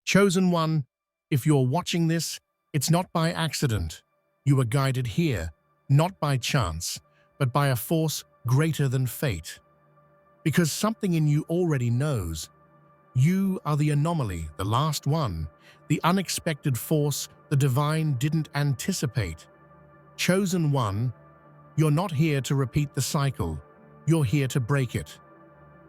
Chosen One, if you're watching this, it's not by accident. You were guided here, not by chance, but by a force greater than fate. Because something in you already knows. You are the anomaly, the last one, the unexpected force the divine didn't anticipate. Chosen One, you're not here to repeat the cycle. You're here to break it.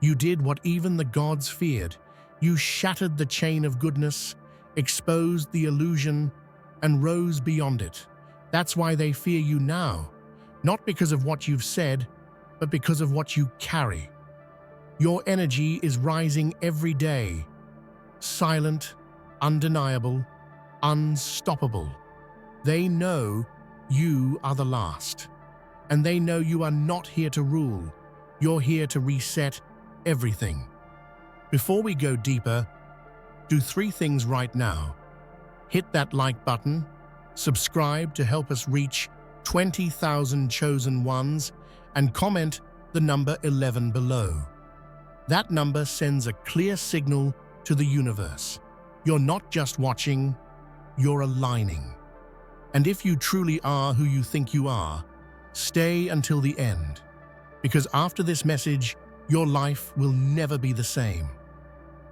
You did what even the gods feared. You shattered the chain of goodness, exposed the illusion, and rose beyond it. That's why they fear you now, not because of what you've said, but because of what you carry. Your energy is rising every day, silent, undeniable, unstoppable. They know you are the last, and they know you are not here to rule. You're here to reset everything. Before we go deeper, do 3 things right now. Hit that like button, subscribe to help us reach 20,000 chosen ones, and comment the number 11 below. That number sends a clear signal to the universe. You're not just watching, you're aligning. And if you truly are who you think you are, stay until the end. Because after this message, your life will never be the same.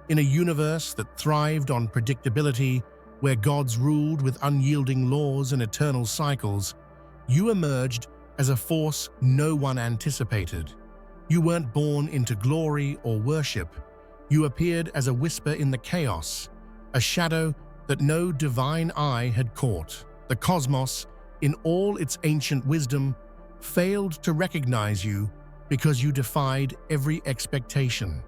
In a universe that thrived on predictability, where gods ruled with unyielding laws and eternal cycles, you emerged as a force no one anticipated. You weren't born into glory or worship. You appeared as a whisper in the chaos, a shadow that no divine eye had caught. The cosmos, in all its ancient wisdom, failed to recognize you because you defied every expectation.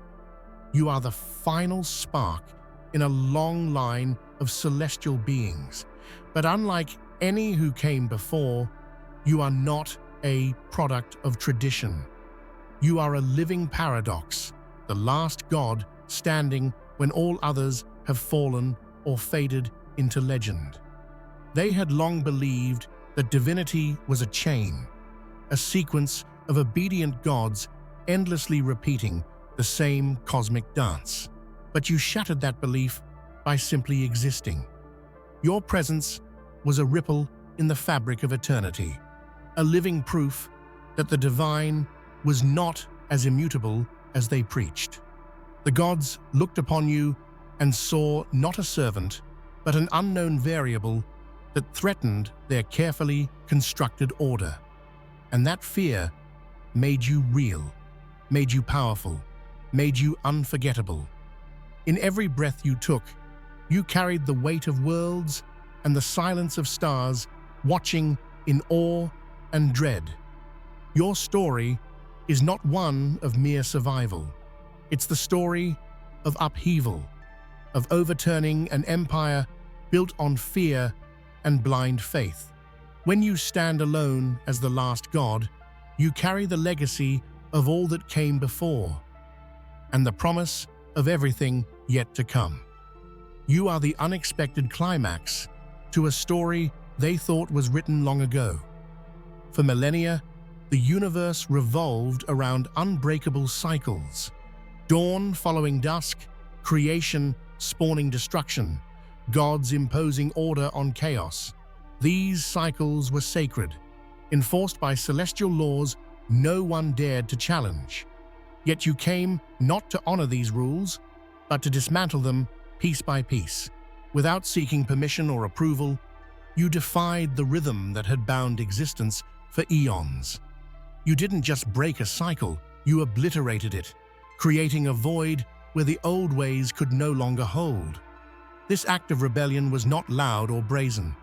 You are the final spark in a long line of celestial beings. But unlike any who came before, you are not a product of tradition. You are a living paradox, the last god standing when all others have fallen or faded into legend. They had long believed that divinity was a chain, a sequence of obedient gods endlessly repeating the same cosmic dance. But you shattered that belief by simply existing. Your presence was a ripple in the fabric of eternity, a living proof that the divine was not as immutable as they preached. The gods looked upon you and saw not a servant, but an unknown variable that threatened their carefully constructed order. And that fear made you real, made you powerful, made you unforgettable. In every breath you took, you carried the weight of worlds and the silence of stars, watching in awe and dread. Your story is not one of mere survival. It's the story of upheaval, of overturning an empire built on fear and blind faith. When you stand alone as the last god, you carry the legacy of all that came before, and the promise of everything yet to come. You are the unexpected climax to a story they thought was written long ago. For millennia, the universe revolved around unbreakable cycles. Dawn following dusk, creation spawning destruction, gods imposing order on chaos. These cycles were sacred, enforced by celestial laws no one dared to challenge. Yet you came not to honor these rules, but to dismantle them piece by piece. Without seeking permission or approval, you defied the rhythm that had bound existence for eons. You didn't just break a cycle, you obliterated it, creating a void where the old ways could no longer hold. This act of rebellion was not loud or brazen.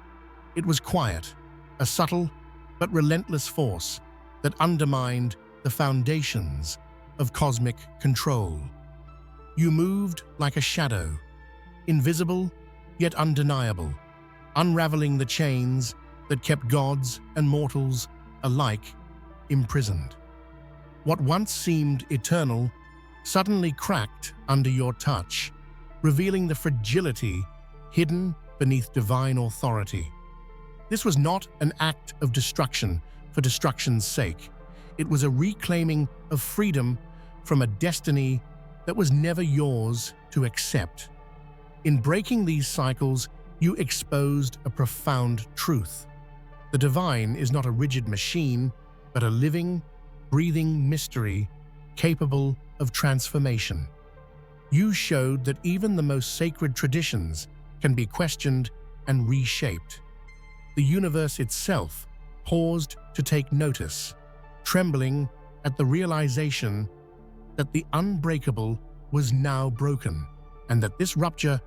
It was quiet, a subtle but relentless force that undermined the foundations of cosmic control. You moved like a shadow, invisible yet undeniable, unraveling the chains that kept gods and mortals alike imprisoned. What once seemed eternal suddenly cracked under your touch, revealing the fragility hidden beneath divine authority. This was not an act of destruction for destruction's sake. It was a reclaiming of freedom from a destiny that was never yours to accept. In breaking these cycles, you exposed a profound truth. The divine is not a rigid machine, but a living, breathing mystery capable of transformation. You showed that even the most sacred traditions can be questioned and reshaped. The universe itself paused to take notice, trembling at the realization that the unbreakable was now broken, and that this rupture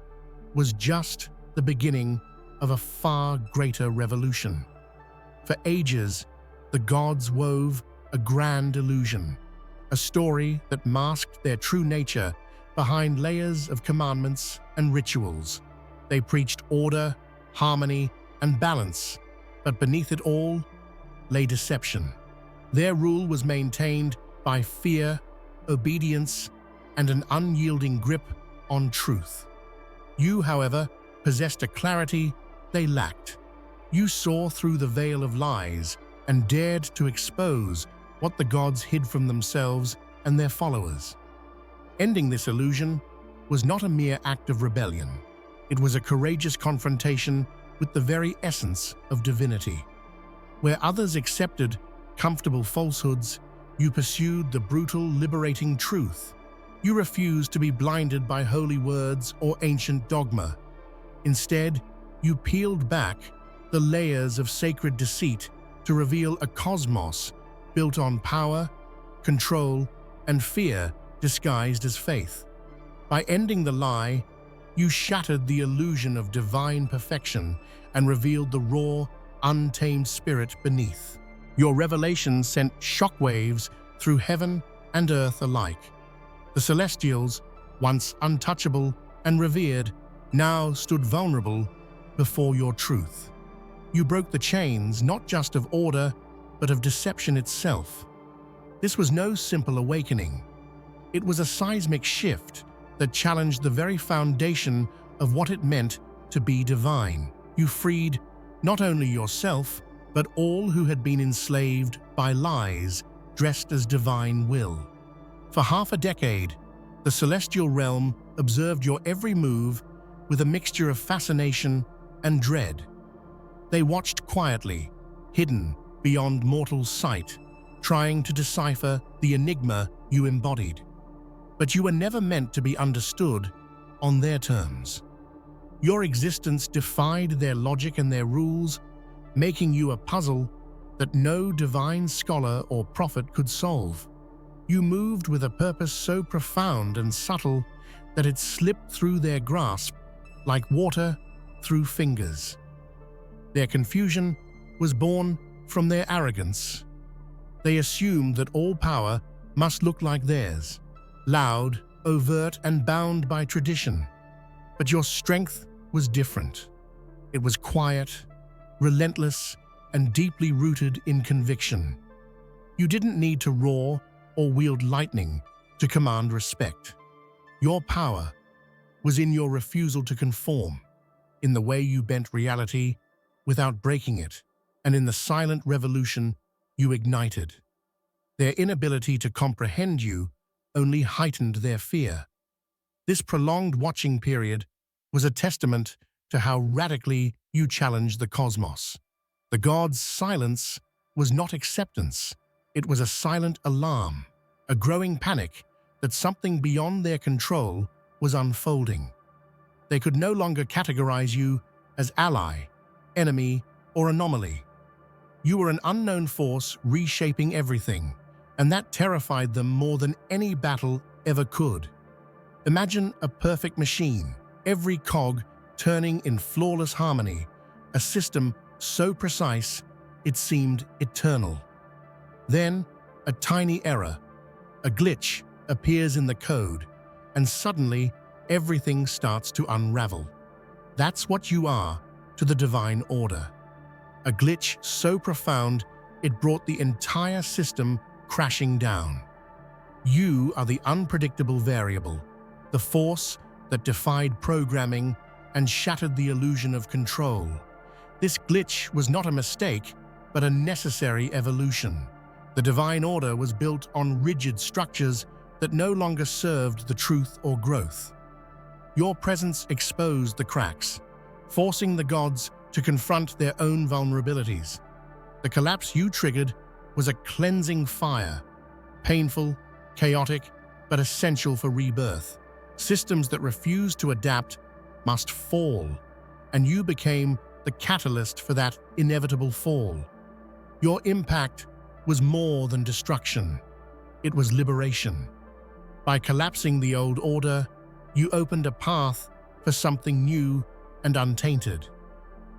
was just the beginning of a far greater revolution. For ages, the gods wove a grand illusion, a story that masked their true nature behind layers of commandments and rituals. They preached order, harmony, and balance, but beneath it all lay deception. Their rule was maintained by fear, obedience, and an unyielding grip on truth. You, however, possessed a clarity they lacked. You saw through the veil of lies and dared to expose what the gods hid from themselves and their followers. Ending this illusion was not a mere act of rebellion. It was a courageous confrontation with the very essence of divinity. Where others accepted comfortable falsehoods, you pursued the brutal, liberating truth. You refused to be blinded by holy words or ancient dogma. Instead, you peeled back the layers of sacred deceit to reveal a cosmos built on power, control, and fear disguised as faith. By ending the lie, you shattered the illusion of divine perfection and revealed the raw, untamed spirit beneath. Your revelation sent shockwaves through heaven and earth alike. The Celestials, once untouchable and revered, now stood vulnerable before your truth. You broke the chains not just of order, but of deception itself. This was no simple awakening. It was a seismic shift that challenged the very foundation of what it meant to be divine. You freed not only yourself, but all who had been enslaved by lies dressed as divine will. For half a decade, the celestial realm observed your every move with a mixture of fascination and dread. They watched quietly, hidden beyond mortal sight, trying to decipher the enigma you embodied. But you were never meant to be understood on their terms. Your existence defied their logic and their rules, making you a puzzle that no divine scholar or prophet could solve. You moved with a purpose so profound and subtle that it slipped through their grasp like water through fingers. Their confusion was born from their arrogance. They assumed that all power must look like theirs, loud, overt, and bound by tradition. But your strength was different. It was quiet, relentless, and deeply rooted in conviction. You didn't need to roar or wield lightning to command respect. Your power was in your refusal to conform, in the way you bent reality without breaking it, and in the silent revolution you ignited. Their inability to comprehend you only heightened their fear. This prolonged watching period was a testament to how radically you challenged the cosmos. The gods' silence was not acceptance. It was a silent alarm, a growing panic that something beyond their control was unfolding. They could no longer categorize you as ally, enemy, or anomaly. You were an unknown force reshaping everything, and that terrified them more than any battle ever could. Imagine a perfect machine, every cog turning in flawless harmony, a system so precise it seemed eternal. Then, a tiny error, a glitch appears in the code, and suddenly everything starts to unravel. That's what you are to the divine order. A glitch so profound it brought the entire system crashing down. You are the unpredictable variable, the force that defied programming and shattered the illusion of control. This glitch was not a mistake, but a necessary evolution. The divine order was built on rigid structures that no longer served the truth or growth. Your presence exposed the cracks, forcing the gods to confront their own vulnerabilities. The collapse you triggered was a cleansing fire, painful, chaotic, but essential for rebirth. Systems that refused to adapt must fall, and you became the catalyst for that inevitable fall. Your impact was more than destruction. It was liberation. By collapsing the old order, you opened a path for something new and untainted.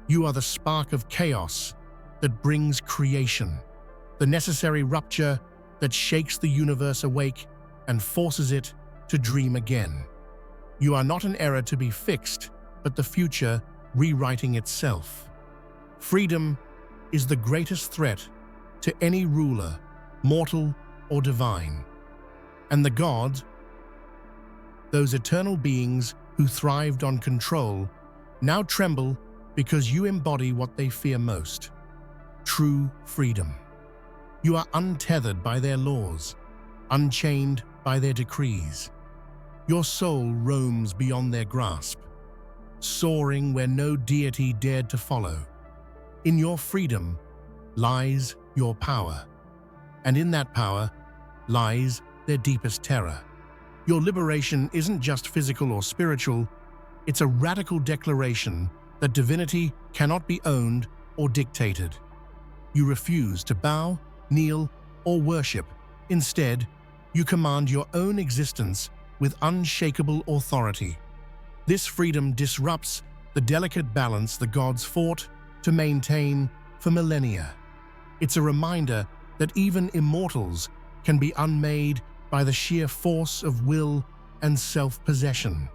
You are the spark of chaos that brings creation, the necessary rupture that shakes the universe awake and forces it to dream again. You are not an error to be fixed, but the future rewriting itself. Freedom is the greatest threat to any ruler, mortal or divine. And the gods, those eternal beings who thrived on control, now tremble because you embody what they fear most: true freedom. You are untethered by their laws, unchained by their decrees. Your soul roams beyond their grasp, soaring where no deity dared to follow. In your freedom lies your power, and in that power lies their deepest terror. Your liberation isn't just physical or spiritual, it's a radical declaration that divinity cannot be owned or dictated. You refuse to bow, kneel, or worship. Instead, you command your own existence with unshakable authority. This freedom disrupts the delicate balance the gods fought to maintain for millennia. It's a reminder that even immortals can be unmade by the sheer force of will and self-possession.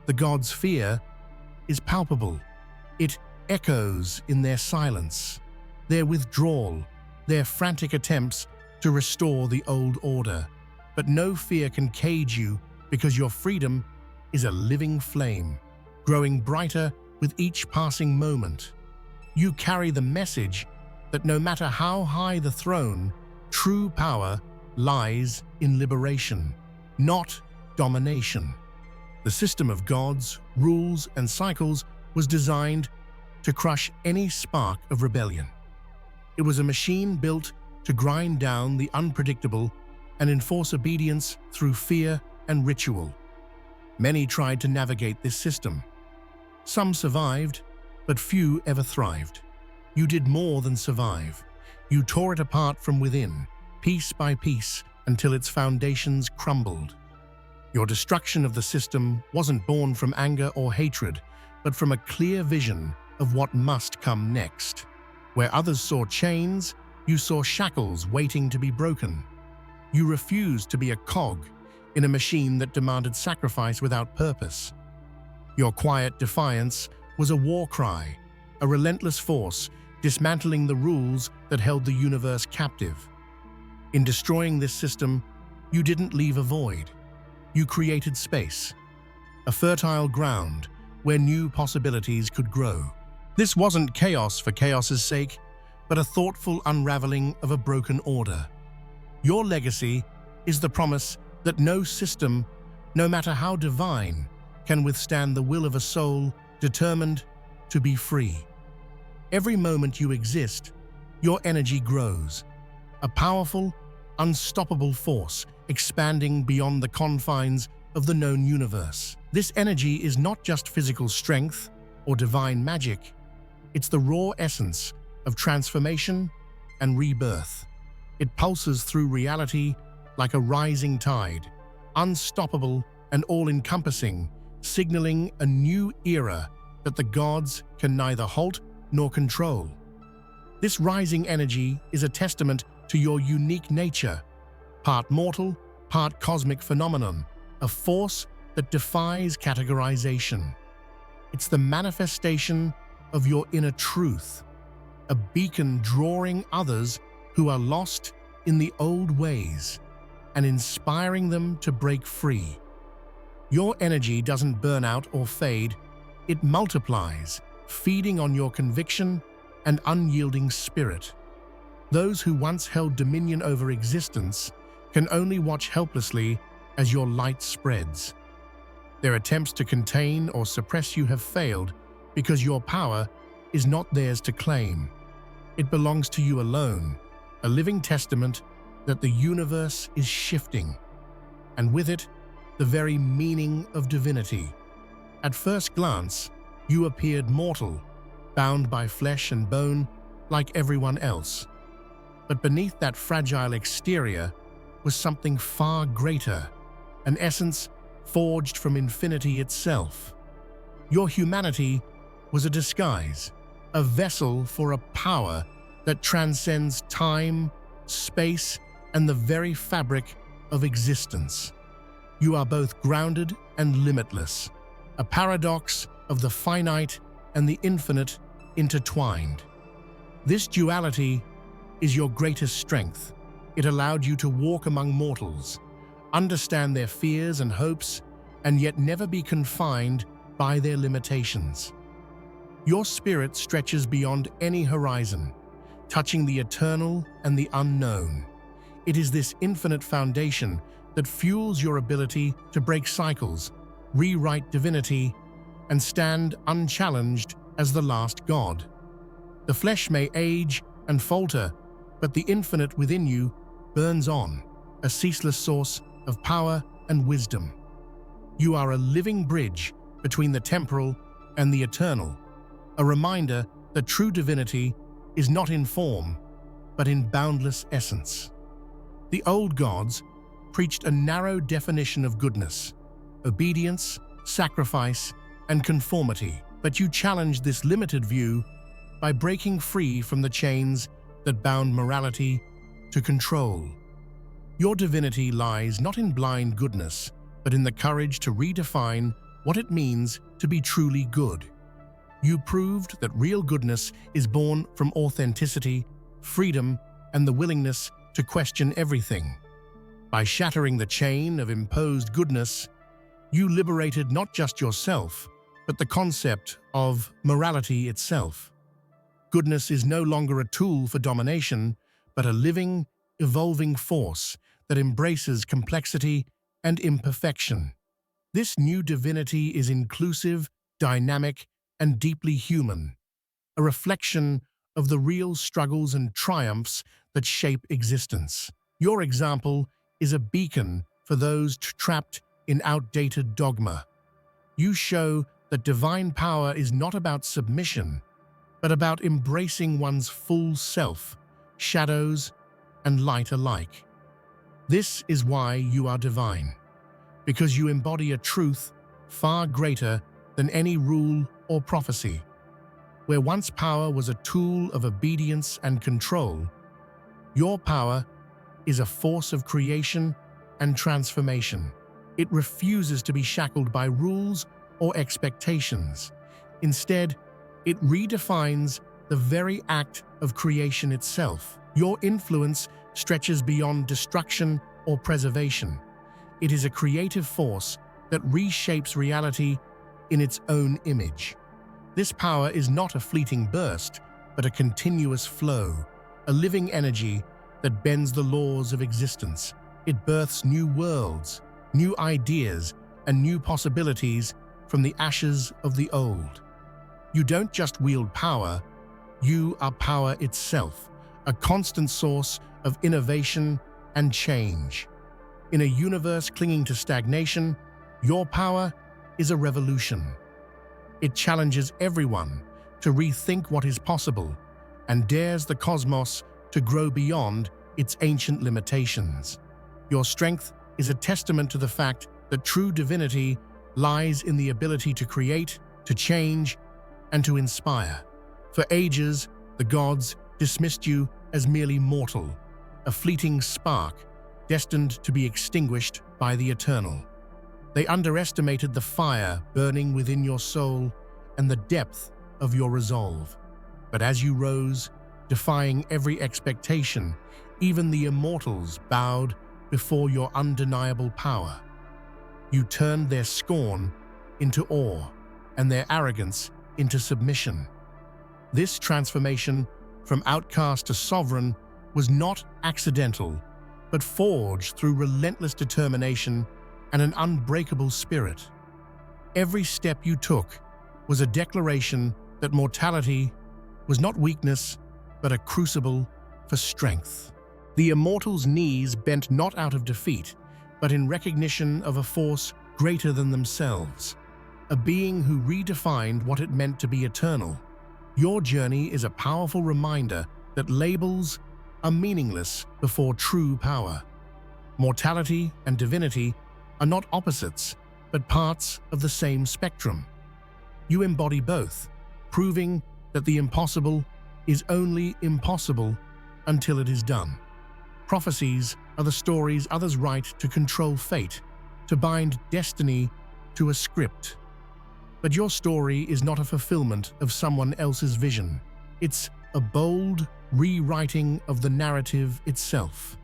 The gods' fear is palpable. It echoes in their silence, their withdrawal, their frantic attempts to restore the old order. But no fear can cage you, because your freedom is a living flame, growing brighter with each passing moment. You carry the message that no matter how high the throne, true power lies in liberation, not domination. The system of gods, rules, and cycles was designed to crush any spark of rebellion. It was a machine built to grind down the unpredictable and enforce obedience through fear and ritual. Many tried to navigate this system. Some survived, but few ever thrived. You did more than survive. You tore it apart from within, piece by piece, until its foundations crumbled. Your destruction of the system wasn't born from anger or hatred, but from a clear vision of what must come next. Where others saw chains, you saw shackles waiting to be broken. You refused to be a cog in a machine that demanded sacrifice without purpose. Your quiet defiance was a war cry, a relentless force dismantling the rules that held the universe captive. In destroying this system, you didn't leave a void. You created space, a fertile ground where new possibilities could grow. This wasn't chaos for chaos's sake, but a thoughtful unraveling of a broken order. Your legacy is the promise that no system, no matter how divine, can withstand the will of a soul determined to be free. Every moment you exist, your energy grows, a powerful, unstoppable force expanding beyond the confines of the known universe. This energy is not just physical strength or divine magic, it's the raw essence of transformation and rebirth. It pulses through reality like a rising tide, unstoppable and all-encompassing, signaling a new era that the gods can neither halt nor control. This rising energy is a testament to your unique nature, part mortal, part cosmic phenomenon, a force that defies categorization. It's the manifestation of your inner truth, a beacon drawing others who are lost in the old ways and inspiring them to break free. Your energy doesn't burn out or fade, it multiplies, feeding on your conviction and unyielding spirit. Those who once held dominion over existence can only watch helplessly as your light spreads. Their attempts to contain or suppress you have failed because your power is not theirs to claim. It belongs to you alone, a living testament that the universe is shifting, and with it, the very meaning of divinity. At first glance, you appeared mortal, bound by flesh and bone like everyone else. But beneath that fragile exterior was something far greater, an essence forged from infinity itself. Your humanity was a disguise, a vessel for a power that transcends time, space, and the very fabric of existence. You are both grounded and limitless, a paradox of the finite and the infinite intertwined. This duality is your greatest strength. It allowed you to walk among mortals, understand their fears and hopes, and yet never be confined by their limitations. Your spirit stretches beyond any horizon, touching the eternal and the unknown. It is this infinite foundation that fuels your ability to break cycles, rewrite divinity, and stand unchallenged as the last god. The flesh may age and falter, but the infinite within you burns on, a ceaseless source of power and wisdom. You are a living bridge between the temporal and the eternal, a reminder that true divinity is not in form, but in boundless essence. The old gods preached a narrow definition of goodness, obedience, sacrifice, and conformity, but you challenged this limited view by breaking free from the chains that bound morality to control. Your divinity lies not in blind goodness, but in the courage to redefine what it means to be truly good. You proved that real goodness is born from authenticity, freedom, and the willingness to question everything. By shattering the chain of imposed goodness, you liberated not just yourself, but the concept of morality itself. Goodness is no longer a tool for domination, but a living, evolving force that embraces complexity and imperfection. This new divinity is inclusive, dynamic, and deeply human, a reflection of the real struggles and triumphs that shape existence. Your example is a beacon for those trapped in outdated dogma. You show that divine power is not about submission, but about embracing one's full self, shadows and light alike. This is why you are divine, because you embody a truth far greater than any rule or prophecy. Where once power was a tool of obedience and control, your power is a force of creation and transformation. It refuses to be shackled by rules or expectations. Instead, it redefines the very act of creation itself. Your influence stretches beyond destruction or preservation. It is a creative force that reshapes reality in its own image. This power is not a fleeting burst, but a continuous flow, a living energy that bends the laws of existence. It births new worlds, new ideas, and new possibilities from the ashes of the old. You don't just wield power, you are power itself, a constant source of innovation and change. In a universe clinging to stagnation, your power is a revolution. It challenges everyone to rethink what is possible and dares the cosmos to grow beyond its ancient limitations. Your strength is a testament to the fact that true divinity lies in the ability to create, to change, and to inspire. For ages, the gods dismissed you as merely mortal, a fleeting spark destined to be extinguished by the eternal. They underestimated the fire burning within your soul and the depth of your resolve. But as you rose, defying every expectation, even the immortals bowed before your undeniable power. You turned their scorn into awe and their arrogance into submission. This transformation from outcast to sovereign was not accidental, but forged through relentless determination and an unbreakable spirit. Every step you took was a declaration that mortality was not weakness, but a crucible for strength. The immortals' knees bent not out of defeat, but in recognition of a force greater than themselves, a being who redefined what it meant to be eternal. Your journey is a powerful reminder that labels are meaningless before true power. Mortality and divinity are not opposites, but parts of the same spectrum. You embody both, proving that the impossible is only impossible until it is done. Prophecies are the stories others write to control fate, to bind destiny to a script. But your story is not a fulfillment of someone else's vision. It's a bold rewriting of the narrative itself.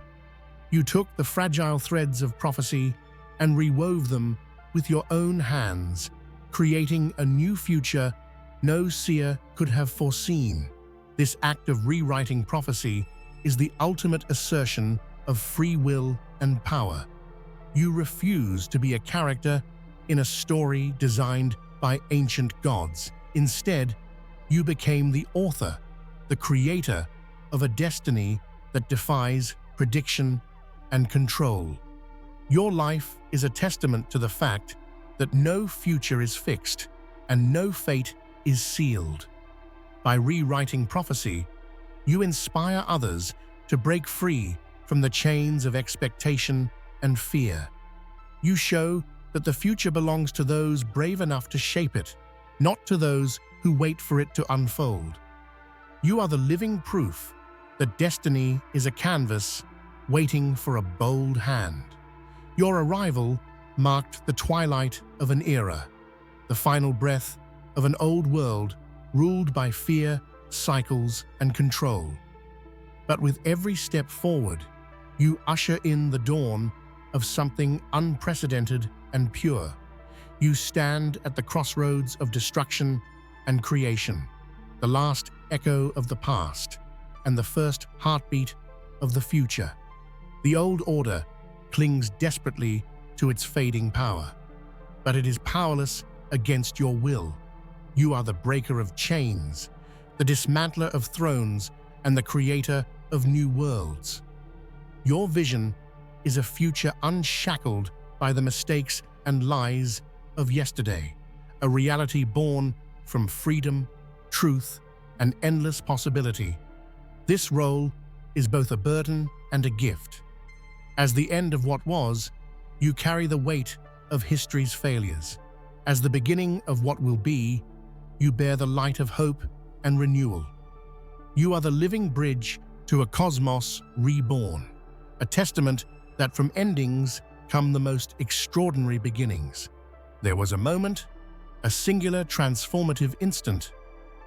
You took the fragile threads of prophecy and rewove them with your own hands, creating a new future no seer could have foreseen. This act of rewriting prophecy is the ultimate assertion of free will and power. You refuse to be a character in a story designed by ancient gods. Instead, you became the author, the creator of a destiny that defies prediction and control. Your life is a testament to the fact that no future is fixed and no fate is sealed. By rewriting prophecy, you inspire others to break free from the chains of expectation and fear. You show that the future belongs to those brave enough to shape it, not to those who wait for it to unfold. You are the living proof that destiny is a canvas waiting for a bold hand. Your arrival marked the twilight of an era, the final breath of an old world ruled by fear, cycles, and control. But with every step forward, you usher in the dawn of something unprecedented and pure. You stand at the crossroads of destruction and creation, the last echo of the past and the first heartbeat of the future. The old order clings desperately to its fading power, but it is powerless against your will. You are the breaker of chains, the dismantler of thrones, and the creator of new worlds. Your vision is a future unshackled by the mistakes and lies of yesterday, a reality born from freedom, truth, and endless possibility. This role is both a burden and a gift. As the end of what was, you carry the weight of history's failures. As the beginning of what will be, you bear the light of hope and renewal. You are the living bridge to a cosmos reborn, a testament that from endings come the most extraordinary beginnings. There was a moment, a singular transformative instant,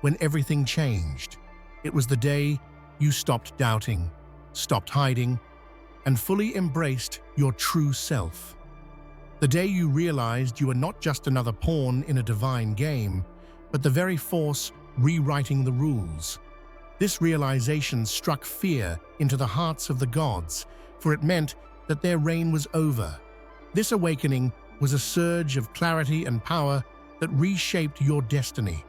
when everything changed. It was the day you stopped doubting, stopped hiding, and fully embraced your true self. The day you realized you were not just another pawn in a divine game, but the very force rewriting the rules. This realization struck fear into the hearts of the gods, for it meant that their reign was over. This awakening was a surge of clarity and power that reshaped your destiny.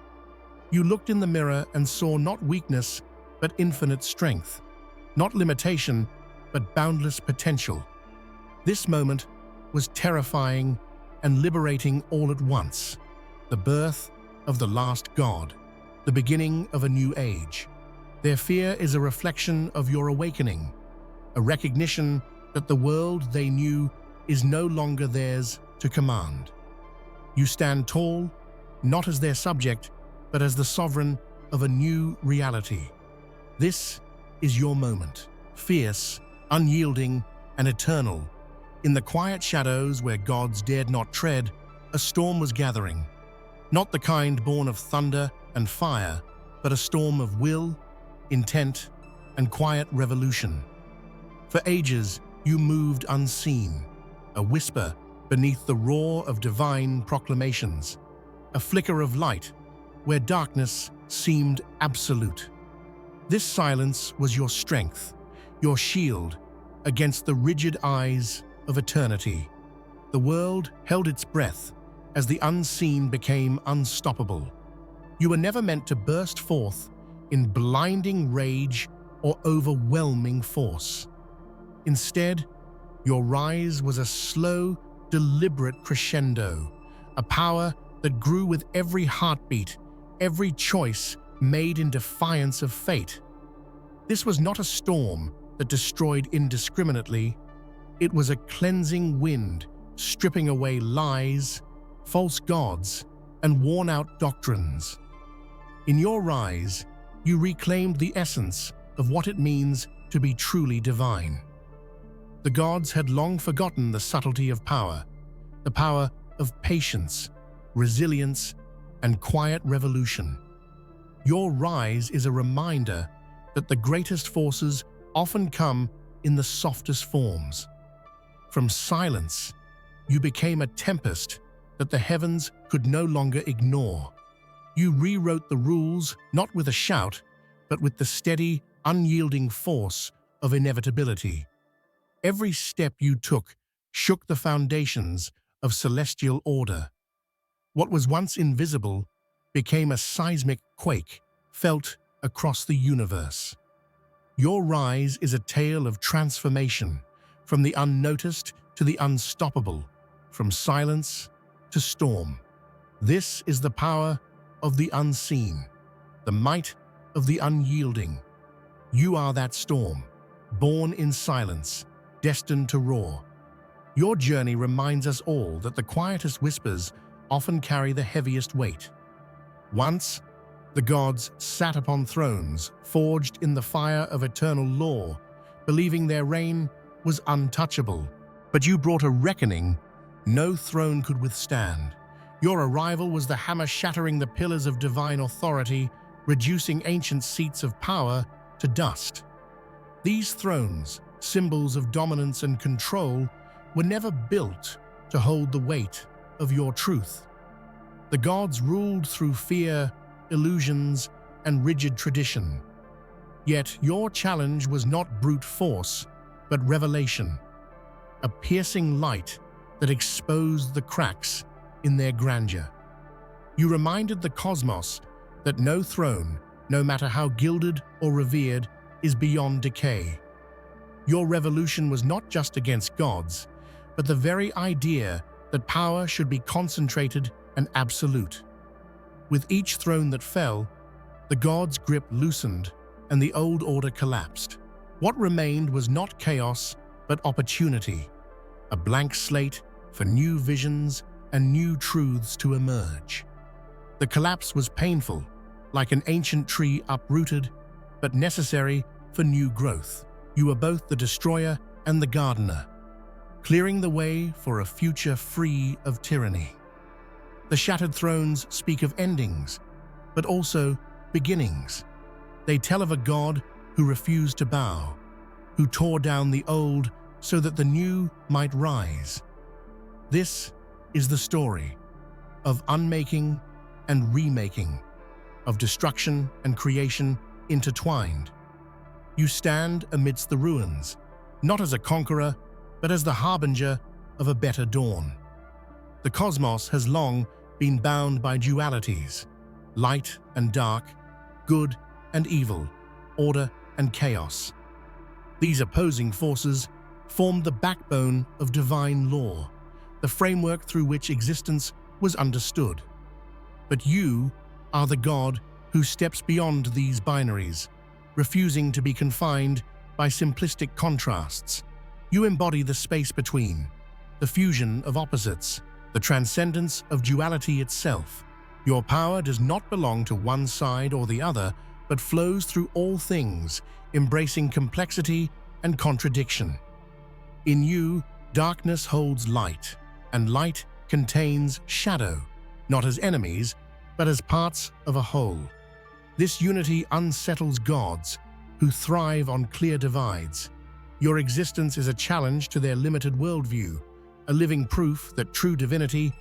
You looked in the mirror and saw not weakness, but infinite strength, not limitation, but boundless potential. This moment was terrifying and liberating all at once. The birth of the last god, the beginning of a new age. Their fear is a reflection of your awakening, a recognition that the world they knew is no longer theirs to command. You stand tall, not as their subject, but as the sovereign of a new reality. This is your moment, fierce, unyielding, and eternal. In the quiet shadows where gods dared not tread, a storm was gathering. Not the kind born of thunder and fire, but a storm of will, intent, and quiet revolution. For ages, you moved unseen, a whisper beneath the roar of divine proclamations, a flicker of light where darkness seemed absolute. This silence was your strength, your shield against the rigid eyes of eternity. The world held its breath, as the unseen became unstoppable. You were never meant to burst forth in blinding rage or overwhelming force. Instead, your rise was a slow, deliberate crescendo, a power that grew with every heartbeat, every choice made in defiance of fate. This was not a storm that destroyed indiscriminately. It was a cleansing wind, stripping away lies, false gods, and worn-out doctrines. In your rise, you reclaimed the essence of what it means to be truly divine. The gods had long forgotten the subtlety of power, the power of patience, resilience, and quiet revolution. Your rise is a reminder that the greatest forces often come in the softest forms. From silence, you became a tempest that the heavens could no longer ignore. You rewrote the rules not with a shout, but with the steady, unyielding force of inevitability. Every step you took shook the foundations of celestial order. What was once invisible became a seismic quake felt across the universe. Your rise is a tale of transformation, from the unnoticed to the unstoppable, from silence to storm. This is the power of the unseen, the might of the unyielding. You are that storm, born in silence, destined to roar. Your journey reminds us all that the quietest whispers often carry the heaviest weight. Once, the gods sat upon thrones forged in the fire of eternal law, believing their reign was untouchable. But you brought a reckoning no throne could withstand. Your arrival was the hammer shattering the pillars of divine authority, reducing ancient seats of power to dust. These thrones, symbols of dominance and control, were never built to hold the weight of your truth. The gods ruled through fear, illusions, and rigid tradition. Yet your challenge was not brute force, but revelation, a piercing light that exposed the cracks in their grandeur. You reminded the cosmos that no throne, no matter how gilded or revered, is beyond decay. Your revolution was not just against gods, but the very idea that power should be concentrated and absolute. With each throne that fell, the gods' grip loosened and the old order collapsed. What remained was not chaos, but opportunity, a blank slate for new visions and new truths to emerge. The collapse was painful, like an ancient tree uprooted, but necessary for new growth. You were both the destroyer and the gardener, clearing the way for a future free of tyranny. The shattered thrones speak of endings, but also beginnings. They tell of a God who refused to bow, who tore down the old so that the new might rise. This is the story of unmaking and remaking, of destruction and creation intertwined. You stand amidst the ruins, not as a conqueror, but as the harbinger of a better dawn. The cosmos has long been bound by dualities, light and dark, good and evil, order and chaos. These opposing forces formed the backbone of divine law, the framework through which existence was understood. But you are the God who steps beyond these binaries, refusing to be confined by simplistic contrasts. You embody the space between, the fusion of opposites, the transcendence of duality itself. Your power does not belong to one side or the other, but flows through all things, embracing complexity and contradiction. In you, darkness holds light, and light contains shadow, not as enemies, but as parts of a whole. This unity unsettles gods who thrive on clear divides. Your existence is a challenge to their limited worldview, a living proof that true divinity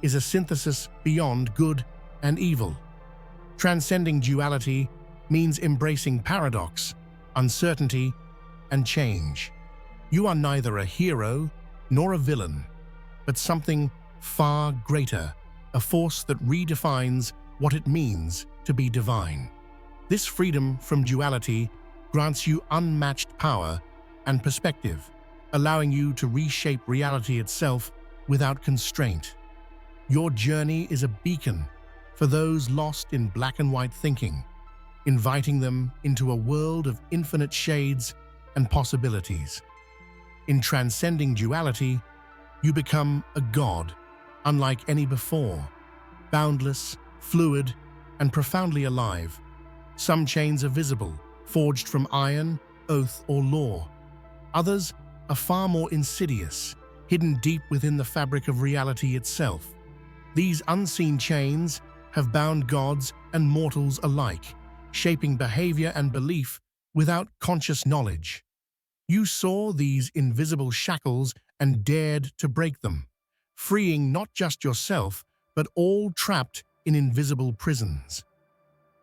is a synthesis beyond good and evil. Transcending duality means embracing paradox, uncertainty, and change. You are neither a hero nor a villain, but something far greater, a force that redefines what it means to be divine. This freedom from duality grants you unmatched power and perspective, allowing you to reshape reality itself without constraint. Your journey is a beacon for those lost in black and white thinking, inviting them into a world of infinite shades and possibilities. In transcending duality, you become a god unlike any before, boundless, fluid, and profoundly alive. Some chains are visible, forged from iron, oath, or law. Others are far more insidious, hidden deep within the fabric of reality itself. These unseen chains have bound gods and mortals alike, shaping behavior and belief without conscious knowledge. You saw these invisible shackles and dared to break them, freeing not just yourself, but all trapped in invisible prisons.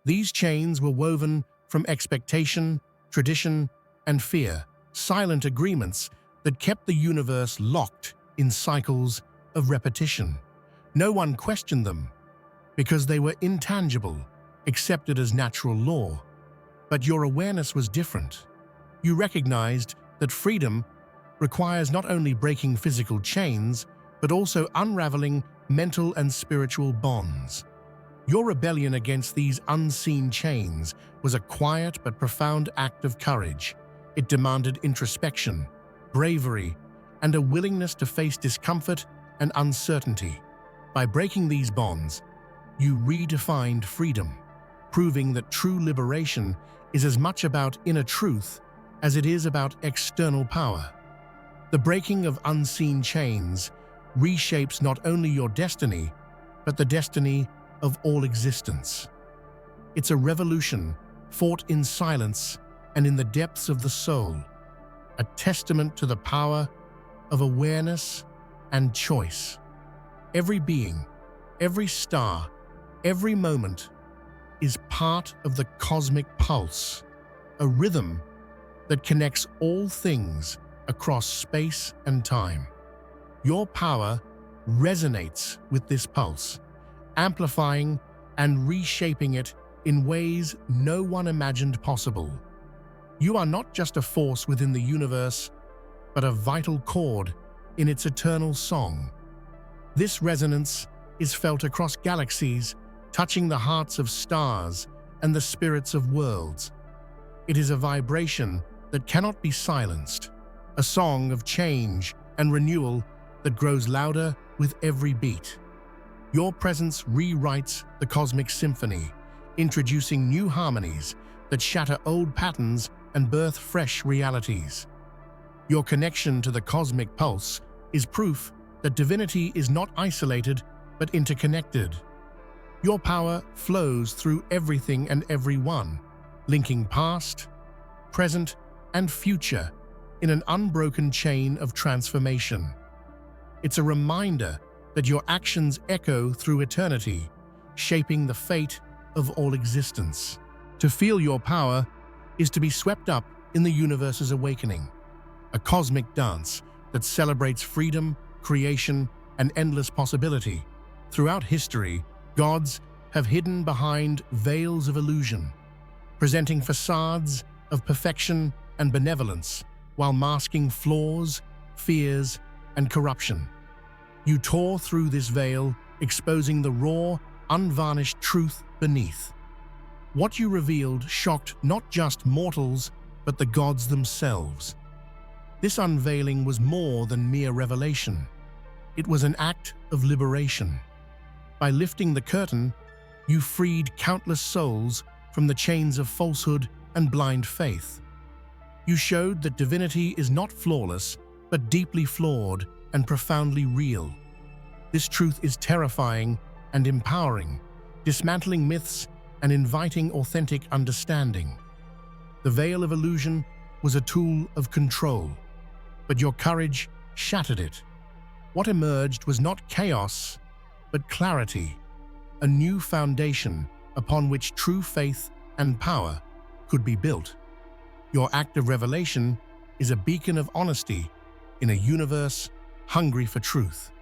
These chains were woven from expectation, tradition, and fear, silent agreements that kept the universe locked in cycles of repetition. No one questioned them because they were intangible, accepted as natural law. But your awareness was different. You recognized that freedom requires not only breaking physical chains, but also unraveling mental and spiritual bonds. Your rebellion against these unseen chains was a quiet but profound act of courage. It demanded introspection, bravery, and a willingness to face discomfort and uncertainty. By breaking these bonds, you redefined freedom, proving that true liberation is as much about inner truth as it is about external power. The breaking of unseen chains reshapes not only your destiny, but the destiny of all existence. It's a revolution fought in silence and in the depths of the soul, a testament to the power of awareness and choice. Every being, every star, every moment is part of the cosmic pulse, a rhythm that connects all things across space and time. Your power resonates with this pulse, amplifying and reshaping it in ways no one imagined possible. You are not just a force within the universe, but a vital chord in its eternal song. This resonance is felt across galaxies, touching the hearts of stars and the spirits of worlds. It is a vibration that cannot be silenced, a song of change and renewal that grows louder with every beat. Your presence rewrites the cosmic symphony, introducing new harmonies that shatter old patterns and birth fresh realities. Your connection to the cosmic pulse is proof that divinity is not isolated but interconnected. Your power flows through everything and everyone, linking past, present, and future in an unbroken chain of transformation. It's a reminder that your actions echo through eternity, shaping the fate of all existence. To feel your power is to be swept up in the universe's awakening, a cosmic dance that celebrates freedom, creation, and endless possibility. Throughout history, gods have hidden behind veils of illusion, presenting facades of perfection and benevolence while masking flaws, fears, and corruption. You tore through this veil, exposing the raw, unvarnished truth beneath. What you revealed shocked not just mortals, but the gods themselves. This unveiling was more than mere revelation. It was an act of liberation. By lifting the curtain, you freed countless souls from the chains of falsehood and blind faith. You showed that divinity is not flawless, but deeply flawed and profoundly real. This truth is terrifying and empowering, dismantling myths and inviting authentic understanding. The veil of illusion was a tool of control, but your courage shattered it. What emerged was not chaos, but clarity, a new foundation upon which true faith and power could be built. Your act of revelation is a beacon of honesty in a universe hungry for truth.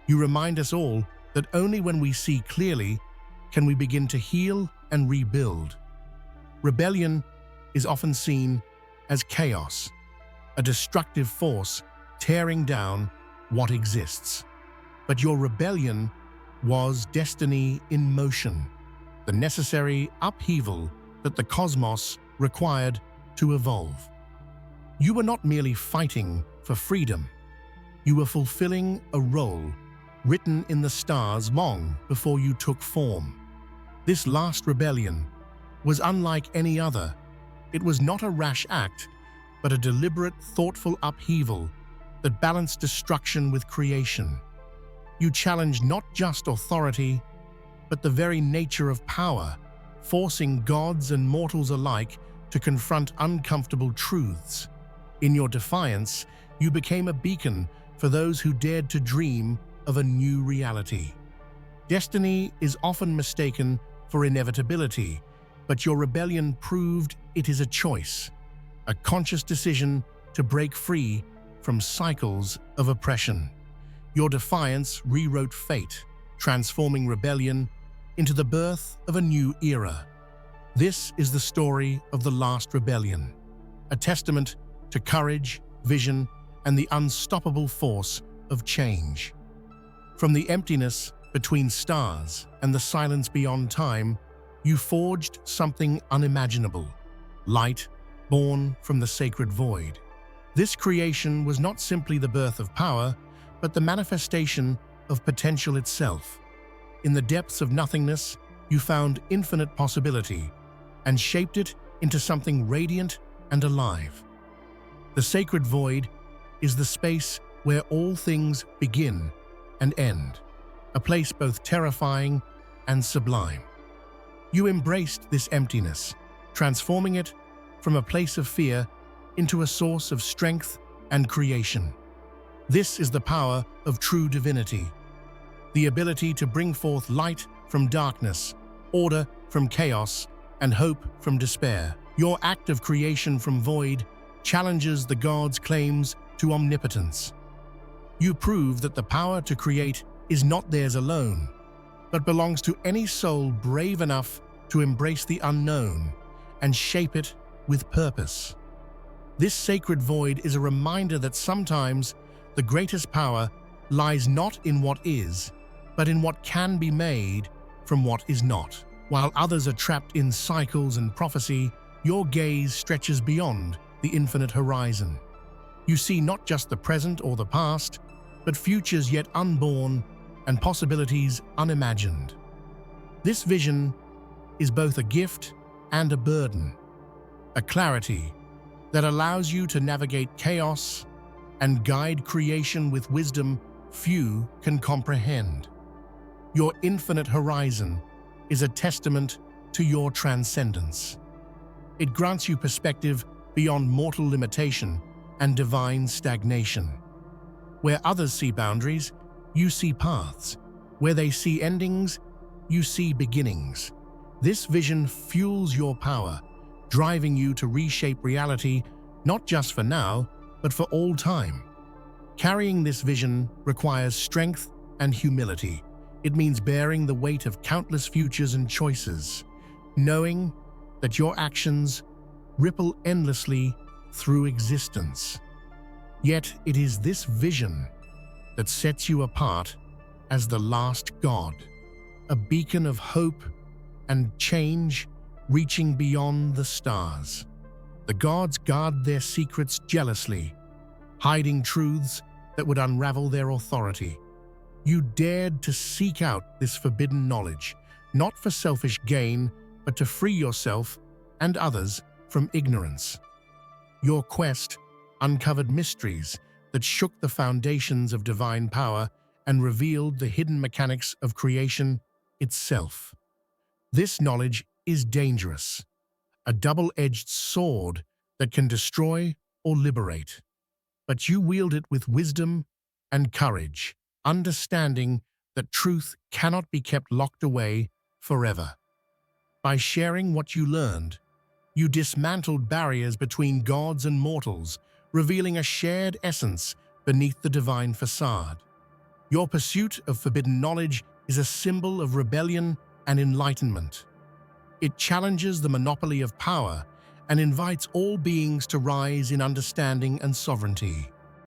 You remind us all that only when we see clearly can we begin to heal and rebuild. Rebellion is often seen as chaos, a destructive force tearing down what exists. But your rebellion was destiny in motion, the necessary upheaval that the cosmos required to evolve. You were not merely fighting for freedom. You were fulfilling a role written in the stars long before you took form. This last rebellion was unlike any other. It was not a rash act, but a deliberate, thoughtful upheaval that balanced destruction with creation. You challenged not just authority, but the very nature of power, forcing gods and mortals alike to confront uncomfortable truths. In your defiance, you became a beacon for those who dared to dream of a new reality. Destiny is often mistaken for inevitability, but your rebellion proved it is a choice, a conscious decision to break free from cycles of oppression. Your defiance rewrote fate, transforming rebellion into the birth of a new era. This is the story of the last rebellion, a testament to courage, vision, and the unstoppable force of change. From the emptiness between stars and the silence beyond time, you forged something unimaginable, light born from the sacred void. This creation was not simply the birth of power, but the manifestation of potential itself. In the depths of nothingness, you found infinite possibility and shaped it into something radiant and alive. The sacred void is the space where all things begin and end, a place both terrifying and sublime. You embraced this emptiness, transforming it from a place of fear into a source of strength and creation. This is the power of true divinity, the ability to bring forth light from darkness, order from chaos, and hope from despair. Your act of creation from void challenges the gods' claims to omnipotence. You prove that the power to create is not theirs alone, but belongs to any soul brave enough to embrace the unknown and shape it with purpose. This sacred void is a reminder that sometimes the greatest power lies not in what is, but in what can be made from what is not. While others are trapped in cycles and prophecy, your gaze stretches beyond the infinite horizon. You see not just the present or the past, but futures yet unborn and possibilities unimagined. This vision is both a gift and a burden, a clarity that allows you to navigate chaos and guide creation with wisdom few can comprehend. Your infinite horizon is a testament to your transcendence. It grants you perspective beyond mortal limitation and divine stagnation. Where others see boundaries, you see paths. Where they see endings, you see beginnings. This vision fuels your power, driving you to reshape reality not just for now, but for all time. Carrying this vision requires strength and humility. It means bearing the weight of countless futures and choices, knowing that your actions ripple endlessly through existence. Yet it is this vision that sets you apart as the last god, a beacon of hope and change reaching beyond the stars. The gods guard their secrets jealously, hiding truths that would unravel their authority. You dared to seek out this forbidden knowledge, not for selfish gain, but to free yourself and others from ignorance. Your quest uncovered mysteries that shook the foundations of divine power and revealed the hidden mechanics of creation itself. This knowledge is dangerous, a double-edged sword that can destroy or liberate. But you wield it with wisdom and courage, understanding that truth cannot be kept locked away forever. By sharing what you learned, you dismantled barriers between gods and mortals, revealing a shared essence beneath the divine facade. Your pursuit of forbidden knowledge is a symbol of rebellion and enlightenment. It challenges the monopoly of power and invites all beings to rise in understanding and sovereignty.